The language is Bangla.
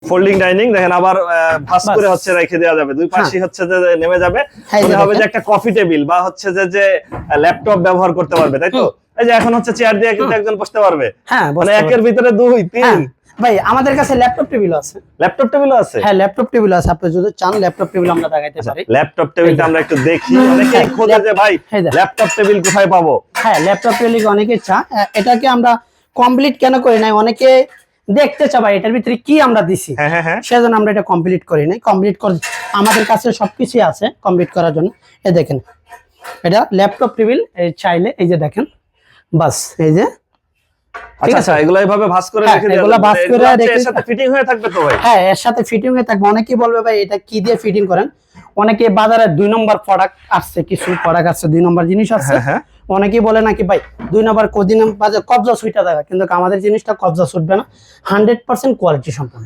ফোল্ডিং ডাইনিং দেখেন, আবার ভাঁজ করে হচ্ছে রেখে দেওয়া যাবে, দুই পাশেই হচ্ছে যে নেমে যাবে। মনে হবে যে একটা কফি টেবিল বা হচ্ছে যে ল্যাপটপ ব্যবহার করতে পারবে, তাই তো? এই যে এখন হচ্ছে চেয়ার দিয়ে কিন্তু একজন বসতে পারবে। হ্যাঁ, মানে একের ভিতরে দুই তিন। ভাই আমাদের কাছে ল্যাপটপ টেবিল আছে। ল্যাপটপ টেবিলও আছে? হ্যাঁ, ল্যাপটপ টেবিল আছে। আপনি যদি চান ল্যাপটপ টেবিল আমরা দেখাইতে পারি। ল্যাপটপ টেবিলটা আমরা একটু দেখি, অনেকেই খোঁজে যে ভাই ল্যাপটপ টেবিল কোথায় পাবো। হ্যাঁ, ল্যাপটপ টেবিল অনেকে চায়। এটাকে আমরা কমপ্লিট কেন করি নাই, অনেকে দেখতে চায় ভাই এটার ভিতরে কি আমরা দিছি, সেজন্য আমরা এটা কমপ্লিট করি নাই। কমপ্লিট করে আমাদের কাছে সবকিছুই আছে কমপ্লিট করার জন্য। এই দেখেন, এটা ল্যাপটপ টেবিল, চাইলে এই যে দেখেন, বাস এই যে। আচ্ছা, এগুলো এইভাবে ভাঁজ করে রেখে দেওয়া এগুলো ভাঁজ করে রেখে এর সাথে ফিটিং হয়ে থাকবে তো ভাই? হ্যাঁ, এর সাথে ফিটিং হয়ে থাকবে। অনেকেই বলবে ভাই এটা কি দিয়ে ফিটিং করেন। অনেকে বাজারে 2 নম্বর প্রোডাক্ট আসছে, কিছু প্রোডাক্ট আসছে 2 নম্বর জিনিস আসছে। অনেকেই বলে নাকি ভাই 2 নম্বর কদিন বাজার কবজা সুইটা দেখা, কিন্তু আমাদের জিনিসটা কবজা ছুটবে না, 100% কোয়ালিটি সম্পন্ন।